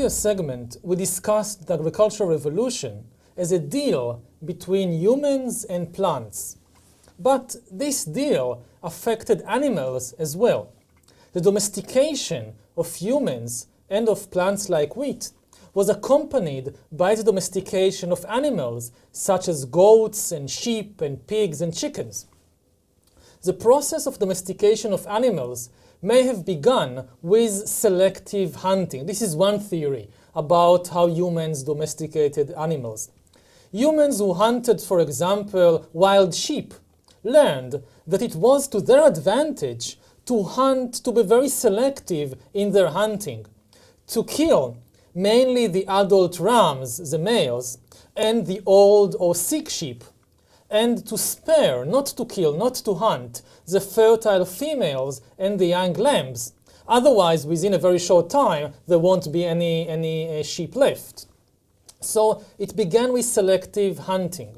previous segment, we discussed the agricultural revolution as a deal between humans and plants. But this deal affected animals as well. The domestication of humans and of plants like wheat was accompanied by the domestication of animals such as goats and sheep and pigs and chickens. The process of domestication of animals may have begun with selective hunting. This is one theory about how humans domesticated animals. Humans who hunted, for example, wild sheep learned that it was to their advantage to hunt, to be very selective in their hunting, to kill mainly the adult rams, the males, and the old or sick sheep, and to spare, not to kill, not to hunt, the fertile females and the young lambs. Otherwise, within a very short time, there won't be any sheep left. So it began with selective hunting.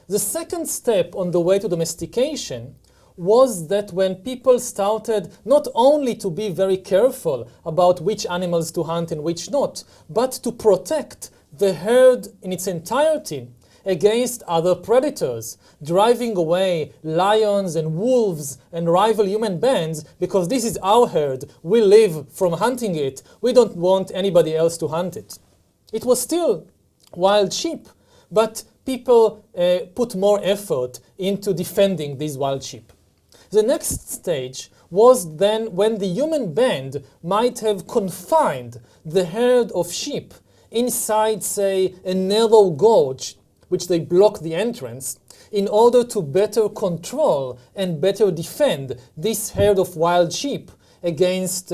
The second step on the way to domestication was that when people started not only to be very careful about which animals to hunt and which not, but to protect the herd in its entirety against other predators, driving away lions and wolves and rival human bands, because this is our herd, we live from hunting it, we don't want anybody else to hunt it. It was still wild sheep, but people put more effort into defending these wild sheep. The next stage was then when the human band might have confined the herd of sheep inside, say, a narrow gorge, which they block the entrance, in order to better control and better defend this herd of wild sheep against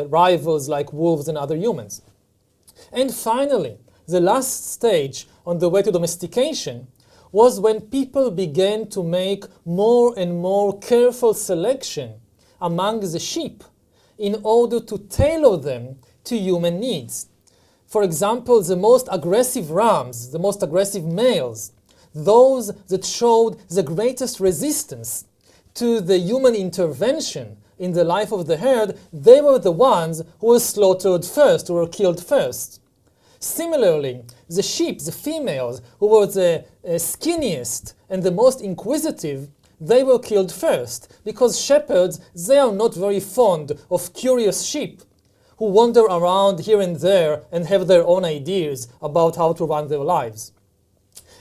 rivals like wolves and other humans. And finally, the last stage on the way to domestication was when people began to make more and more careful selection among the sheep in order to tailor them to human needs. For example, the most aggressive rams, the most aggressive males, those that showed the greatest resistance to the human intervention in the life of the herd, they were the ones who were slaughtered first, who were killed first. Similarly, the sheep, the females, who were the skinniest and the most inquisitive, they were killed first, because shepherds, they are not very fond of curious sheep who wander around here and there and have their own ideas about how to run their lives.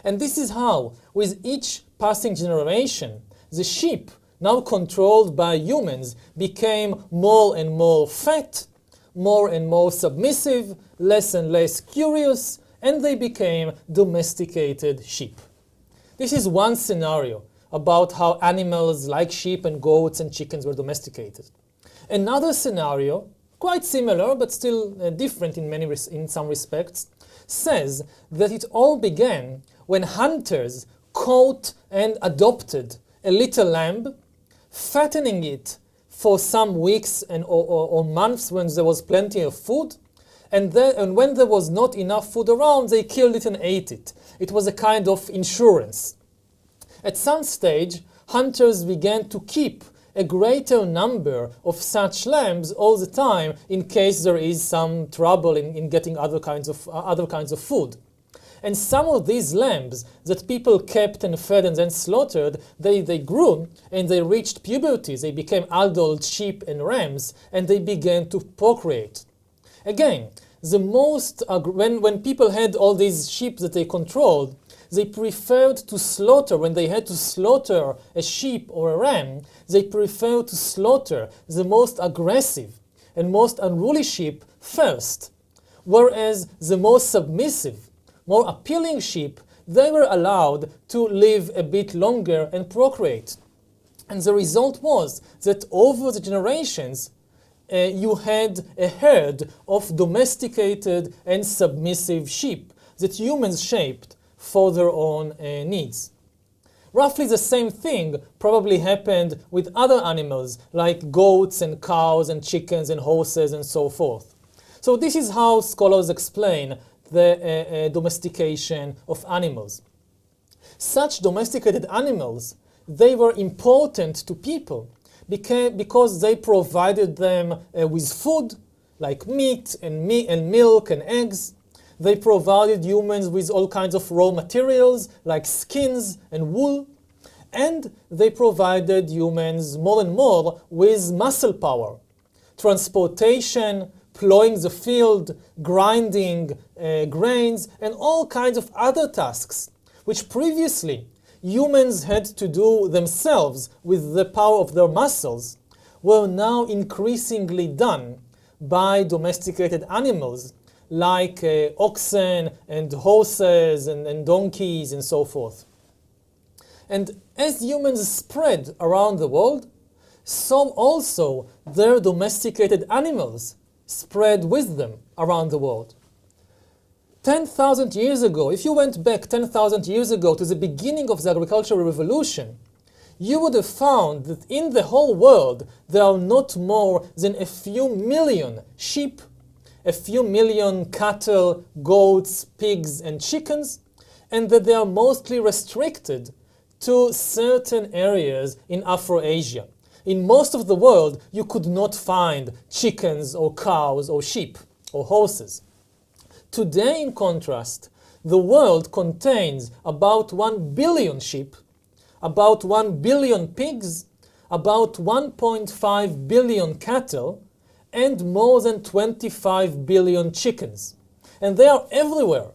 And this is how, with each passing generation, the sheep, now controlled by humans, became more and more fat, more and more submissive, less and less curious, and they became domesticated sheep. This is one scenario about how animals like sheep and goats and chickens were domesticated. Another scenario, quite similar but still different in some respects, says that it all began when hunters caught and adopted a little lamb, fattening it for some weeks or months when there was plenty of food, and when there was not enough food around, they killed it and ate it. It was a kind of insurance. At some stage, hunters began to keep a greater number of such lambs all the time in case there is some trouble in getting other kinds of food. And some of these lambs that people kept and fed and then slaughtered, they grew and they reached puberty. They became adult sheep and rams, and they began to procreate. Again, when people had all these sheep that they controlled, they preferred to slaughter, when they had to slaughter a sheep or a ram, they preferred to slaughter the most aggressive and most unruly sheep first, whereas the most submissive, more appealing sheep, they were allowed to live a bit longer and procreate. And the result was that over the generations, you had a herd of domesticated and submissive sheep that humans shaped for their own needs. Roughly the same thing probably happened with other animals like goats and cows and chickens and horses and so forth. So this is how scholars explain the domestication of animals. Such domesticated animals, they were important to people because they provided them with food, like meat and milk and eggs. They provided humans with all kinds of raw materials like skins and wool. And they provided humans more and more with muscle power, transportation, plowing the field, grinding grains, and all kinds of other tasks, which previously humans had to do themselves with the power of their muscles, were now increasingly done by domesticated animals like oxen and horses and donkeys and so forth. And as humans spread around the world, so also their domesticated animals spread with them around the world. 10,000 years ago, if you went back 10,000 years ago to the beginning of the agricultural revolution, you would have found that in the whole world there are not more than a few million sheep, a few million cattle, goats, pigs, and chickens, and that they are mostly restricted to certain areas in Afro-Asia. In most of the world, you could not find chickens or cows or sheep or horses. Today, in contrast, the world contains about 1 billion sheep, about 1 billion pigs, about 1.5 billion cattle, and more than 25 billion chickens. And they are everywhere.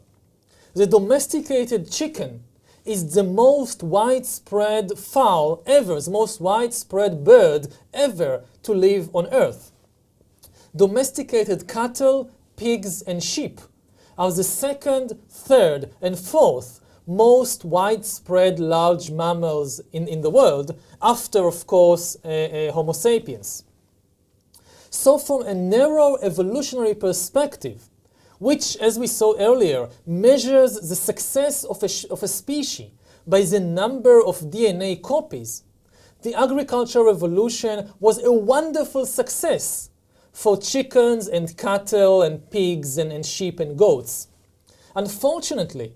The domesticated chicken is the most widespread fowl ever, the most widespread bird ever to live on Earth. Domesticated cattle, pigs, and sheep are the second, third, and fourth most widespread large mammals in the world, after, of course, Homo sapiens. So from a narrow evolutionary perspective, which, as we saw earlier, measures the success of a species by the number of DNA copies, the agricultural revolution was a wonderful success for chickens and cattle and pigs and sheep and goats. Unfortunately,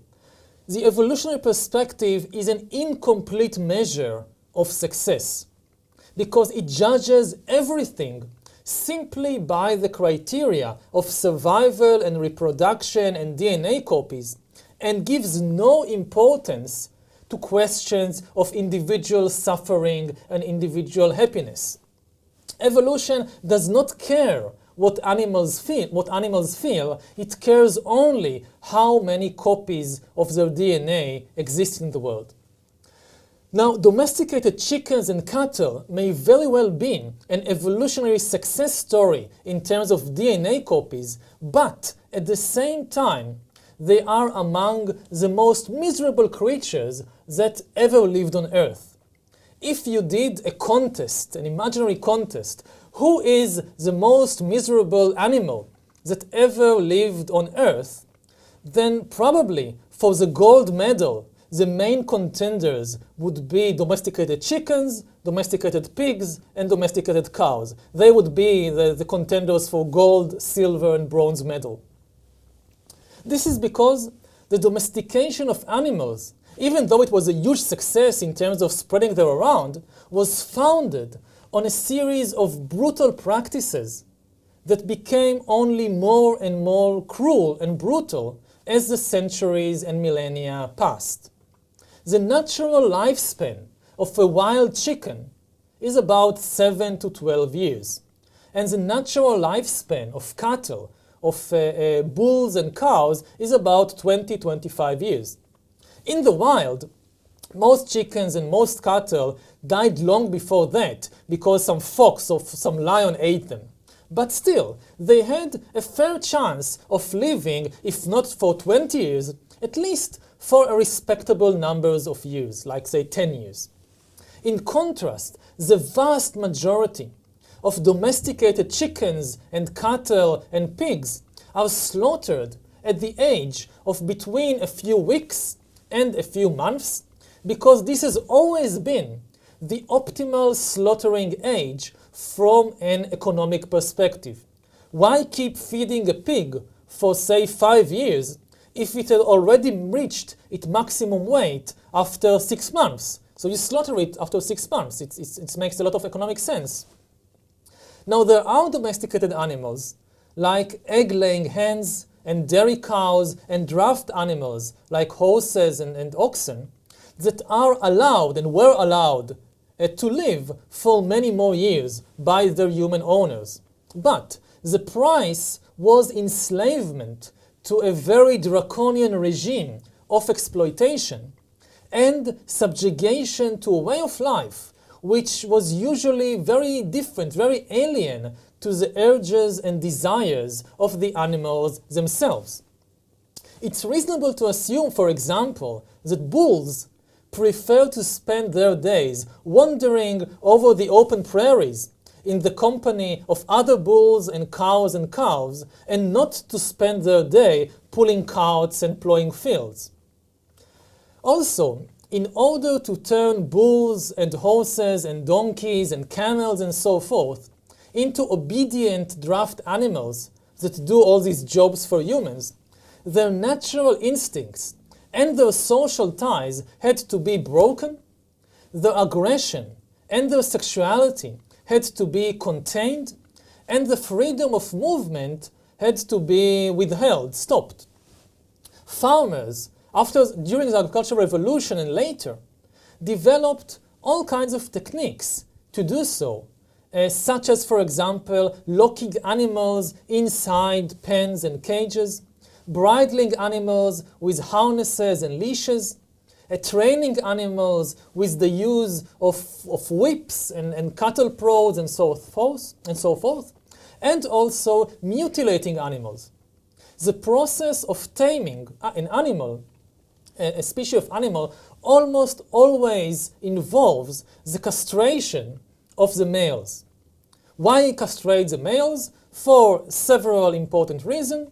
the evolutionary perspective is an incomplete measure of success because it judges everything simply by the criteria of survival and reproduction and DNA copies, and gives no importance to questions of individual suffering and individual happiness. Evolution does not care what animals feel, it cares only how many copies of their DNA exist in the world. Now, domesticated chickens and cattle may very well be an evolutionary success story in terms of DNA copies, but at the same time, they are among the most miserable creatures that ever lived on Earth. If you did a contest, an imaginary contest, who is the most miserable animal that ever lived on Earth, then probably for the gold medal, the main contenders would be domesticated chickens, domesticated pigs, and domesticated cows. They would be the contenders for gold, silver, and bronze medal. This is because the domestication of animals, even though it was a huge success in terms of spreading them around, was founded on a series of brutal practices that became only more and more cruel and brutal as the centuries and millennia passed. The natural lifespan of a wild chicken is about 7 to 12 years, and the natural lifespan of cattle, of bulls and cows, is about 20-25 years. In the wild, most chickens and most cattle died long before that because some fox or some lion ate them. But still, they had a fair chance of living, if not for 20 years, at least for a respectable numbers of years, like say 10 years. In contrast, the vast majority of domesticated chickens and cattle and pigs are slaughtered at the age of between a few weeks and a few months, because this has always been the optimal slaughtering age from an economic perspective. Why keep feeding a pig for say 5 years if it had already reached its maximum weight after 6 months? So you slaughter it after 6 months. It makes a lot of economic sense. Now, there are domesticated animals like egg-laying hens and dairy cows and draft animals like horses and oxen that are allowed and were allowed to live for many more years by their human owners. But the price was enslavement to a very draconian regime of exploitation and subjugation to a way of life which was usually very different, very alien to the urges and desires of the animals themselves. It's reasonable to assume, for example, that bulls prefer to spend their days wandering over the open prairies in the company of other bulls and cows and calves, and not to spend their day pulling carts and plowing fields. Also, in order to turn bulls and horses and donkeys and camels and so forth into obedient draft animals that do all these jobs for humans, their natural instincts and their social ties had to be broken, their aggression and their sexuality had to be contained, and the freedom of movement had to be withheld, stopped. Farmers, during the agricultural revolution and later, developed all kinds of techniques to do so, such as, for example, locking animals inside pens and cages, bridling animals with harnesses and leashes, training animals with the use of whips and cattle prods and so forth, and also mutilating animals. The process of taming an animal, a species of animal, almost always involves the castration of the males. Why castrate the males? For several important reasons.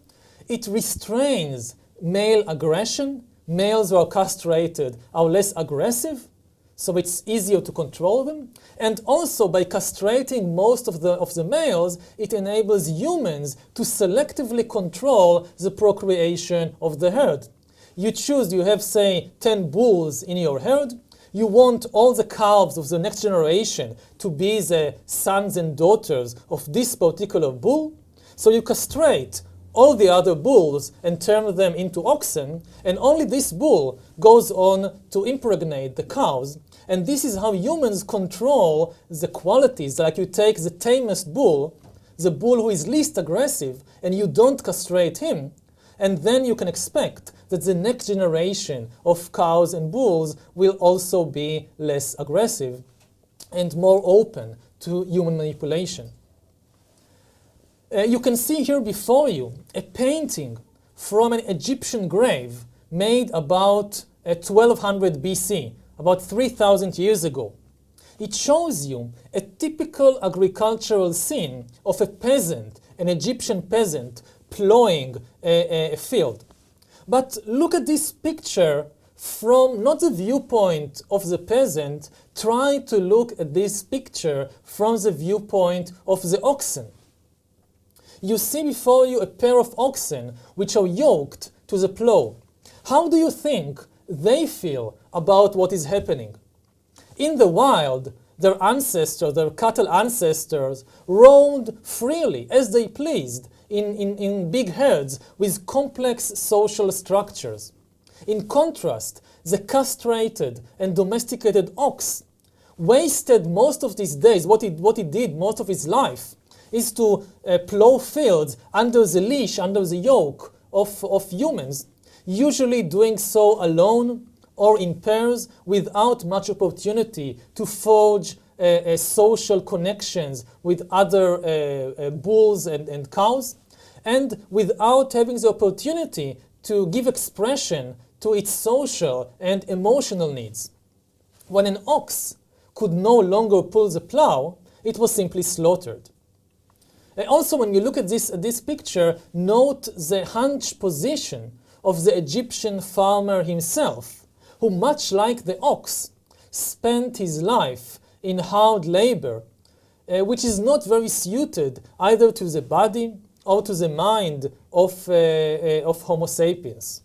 It restrains male aggression. Males who are castrated are less aggressive, so it's easier to control them. And also, by castrating most of the males, it enables humans to selectively control the procreation of the herd. You choose, you have, say, 10 bulls in your herd. You want all the calves of the next generation to be the sons and daughters of this particular bull. So you castrate all the other bulls and turn them into oxen, and only this bull goes on to impregnate the cows. And this is how humans control the qualities. Like you take the tamest bull, the bull who is least aggressive, and you don't castrate him, and then you can expect that the next generation of cows and bulls will also be less aggressive and more open to human manipulation. You can see here before you a painting from an Egyptian grave made about 1200 BC, about 3,000 years ago. It shows you a typical agricultural scene of a peasant, an Egyptian peasant, plowing a field. But look at this picture from not the viewpoint of the peasant. Try to look at this picture from the viewpoint of the oxen. You see before you a pair of oxen which are yoked to the plow. How do you think they feel about what is happening? In the wild, their ancestors, their cattle ancestors, roamed freely as they pleased in big herds with complex social structures. In contrast, the castrated and domesticated ox wasted most of his days, what he did most of his life, is to plow fields under the leash, under the yoke of humans, usually doing so alone or in pairs without much opportunity to forge social connections with other bulls and cows, and without having the opportunity to give expression to its social and emotional needs. When an ox could no longer pull the plow, it was simply slaughtered. Also, when you look at this picture, note the hunched position of the Egyptian farmer himself, who, much like the ox, spent his life in hard labor, which is not very suited either to the body or to the mind of Homo sapiens.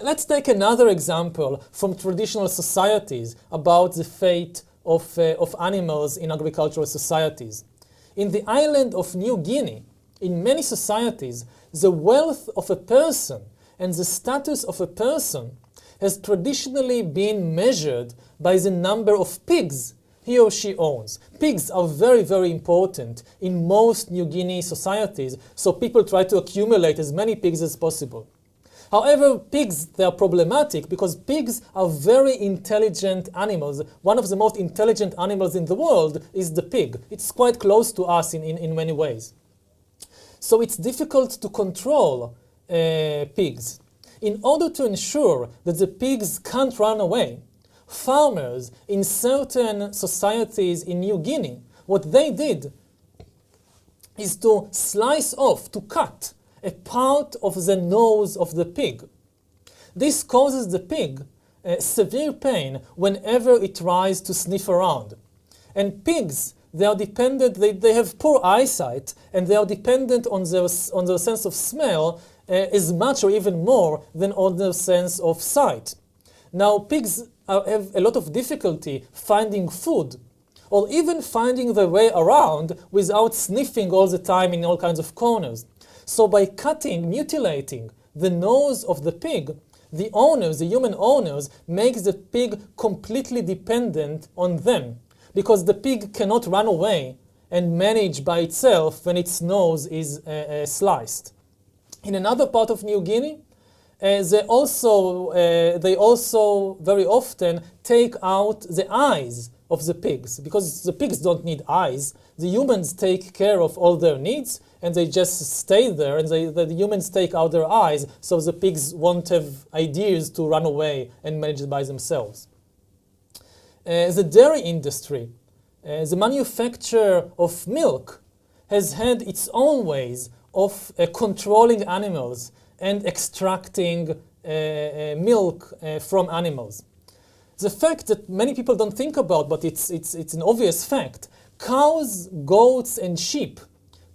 Let's take another example from traditional societies about the fate of animals in agricultural societies. In the island of New Guinea, in many societies, the wealth of a person and the status of a person has traditionally been measured by the number of pigs he or she owns. Pigs are very, very important in most New Guinea societies, so people try to accumulate as many pigs as possible. However, pigs, they are problematic because pigs are very intelligent animals. One of the most intelligent animals in the world is the pig. It's quite close to us in many ways. So it's difficult to control pigs. In order to ensure that the pigs can't run away, farmers in certain societies in New Guinea, what they did is to slice off, to cut a part of the nose of the pig. This causes the pig severe pain whenever it tries to sniff around. And pigs, they are dependent, they have poor eyesight, and they are dependent on their sense of smell as much or even more than on their sense of sight. Now, pigs have a lot of difficulty finding food, or even finding their way around without sniffing all the time in all kinds of corners. So by cutting, mutilating the nose of the pig, the owners, the human owners, make the pig completely dependent on them, because the pig cannot run away and manage by itself when its nose is sliced. In another part of New Guinea, they also very often take out the eyes of the pigs, because the pigs don't need eyes. The humans take care of all their needs, and they just stay there, and the humans take out their eyes, so the pigs won't have ideas to run away and manage it by themselves. The dairy industry, the manufacture of milk, has had its own ways of controlling animals and extracting milk from animals. The fact that many people don't think about, but it's an obvious fact, cows, goats, and sheep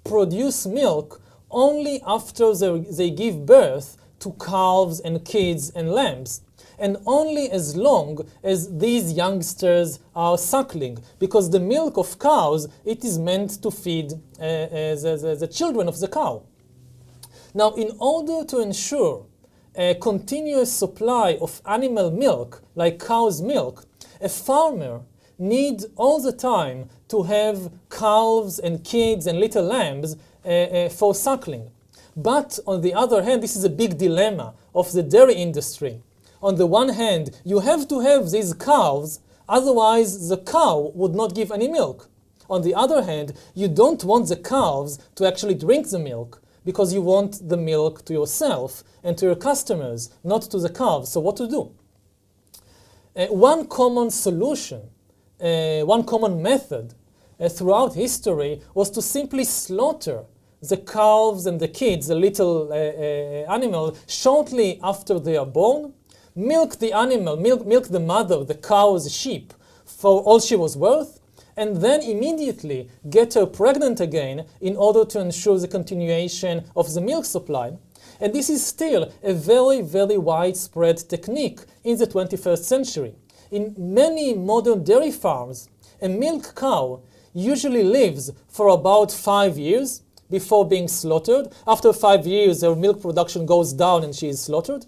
produce milk only after they give birth to calves and kids and lambs, and only as long as these youngsters are suckling, because the milk of cows, it is meant to feed the children of the cow. Now, in order to ensure a continuous supply of animal milk, like cow's milk, a farmer needs all the time to have calves and kids and little lambs for suckling. But on the other hand, this is a big dilemma of the dairy industry. On the one hand, you have to have these calves, otherwise the cow would not give any milk. On the other hand, you don't want the calves to actually drink the milk, because you want the milk to yourself and to your customers, not to the calves. So what to do? One common solution, one common method throughout history was to simply slaughter the calves and the kids, the little animal, shortly after they are born, milk the animal, milk the mother, the cow, the sheep, for all she was worth, and then immediately get her pregnant again in order to ensure the continuation of the milk supply. And this is still a very, very widespread technique in the 21st century. In many modern dairy farms, a milk cow usually lives for about 5 years before being slaughtered. After 5 years, her milk production goes down and she is slaughtered.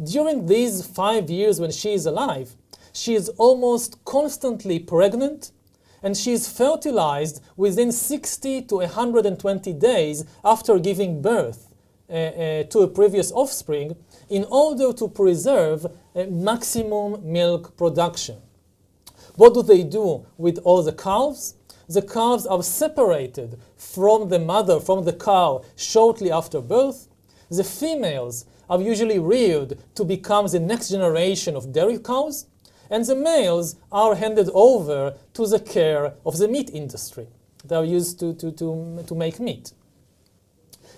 During these 5 years when she is alive, she is almost constantly pregnant, and she is fertilized within 60 to 120 days after giving birth to a previous offspring in order to preserve maximum milk production. What do they do with all the calves? The calves are separated from the mother, from the cow, shortly after birth. The females are usually reared to become the next generation of dairy cows, and the males are handed over to the care of the meat industry. They are used to make meat.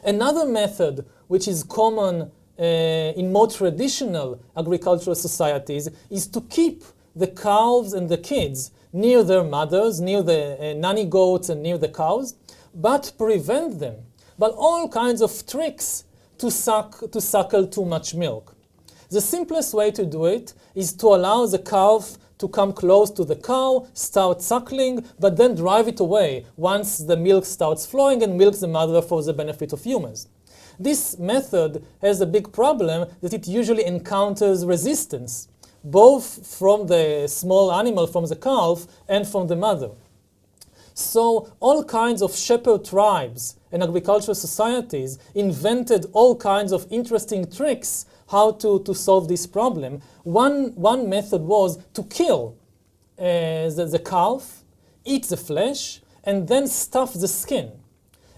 Another method which is common in more traditional agricultural societies is to keep the calves and the kids near their mothers, near the nanny goats and near the cows, but prevent them by all kinds of tricks to suckle too much milk. The simplest way to do it is to allow the calf to come close to the cow, start suckling, but then drive it away once the milk starts flowing and milk the mother for the benefit of humans. This method has a big problem that it usually encounters resistance, both from the small animal, from the calf, and from the mother. So all kinds of shepherd tribes and agricultural societies invented all kinds of interesting tricks how to solve this problem. One method was to kill the calf, eat the flesh, and then stuff the skin.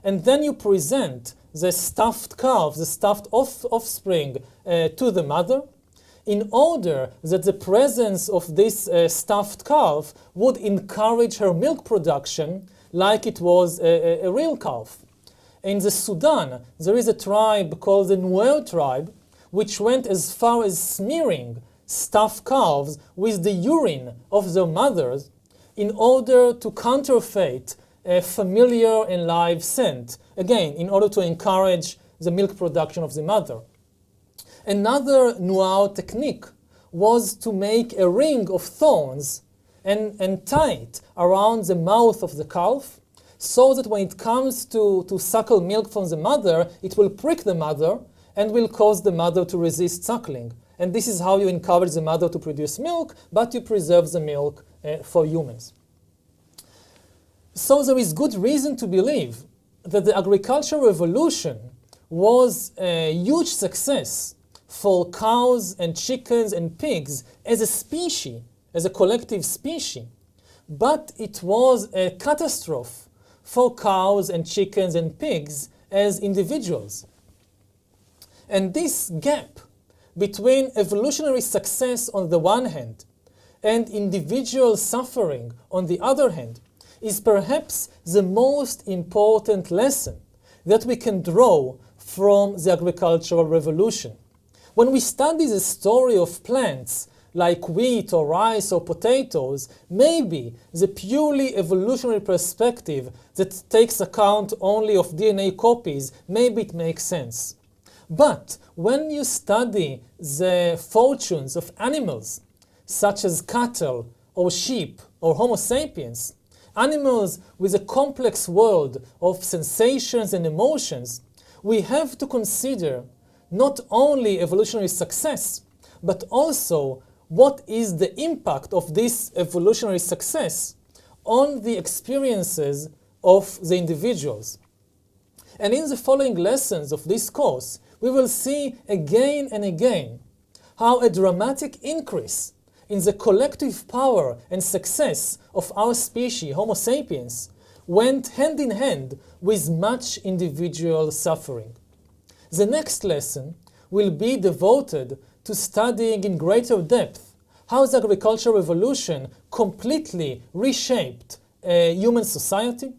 And then you present the stuffed calf, the stuffed offspring, to the mother, in order that the presence of this stuffed calf would encourage her milk production like it was a real calf. In the Sudan, there is a tribe called the Nuer tribe, which went as far as smearing stuffed calves with the urine of their mothers in order to counterfeit a familiar and live scent, again, in order to encourage the milk production of the mother. Another Nuer technique was to make a ring of thorns and tie it around the mouth of the calf so that when it comes to suckle milk from the mother, it will prick the mother and will cause the mother to resist suckling. And this is how you encourage the mother to produce milk, but you preserve the milk for humans. So there is good reason to believe that the agricultural revolution was a huge success for cows and chickens and pigs as a species, as a collective species. But it was a catastrophe for cows and chickens and pigs as individuals. And this gap between evolutionary success on the one hand and individual suffering on the other hand is perhaps the most important lesson that we can draw from the agricultural revolution. When we study the story of plants like wheat or rice or potatoes, maybe the purely evolutionary perspective that takes account only of DNA copies, maybe it makes sense. But when you study the fortunes of animals, such as cattle or sheep or Homo sapiens, animals with a complex world of sensations and emotions, we have to consider not only evolutionary success, but also what is the impact of this evolutionary success on the experiences of the individuals. And in the following lessons of this course, we will see again and again how a dramatic increase in the collective power and success of our species, Homo sapiens, went hand in hand with much individual suffering. The next lesson will be devoted to studying in greater depth how the agricultural revolution completely reshaped human society,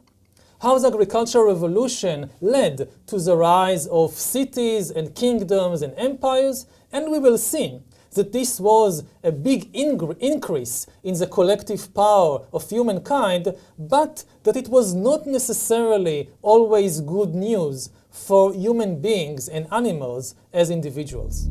how the agricultural revolution led to the rise of cities and kingdoms and empires, and we will see that this was a big increase in the collective power of humankind, but that it was not necessarily always good news for human beings and animals as individuals.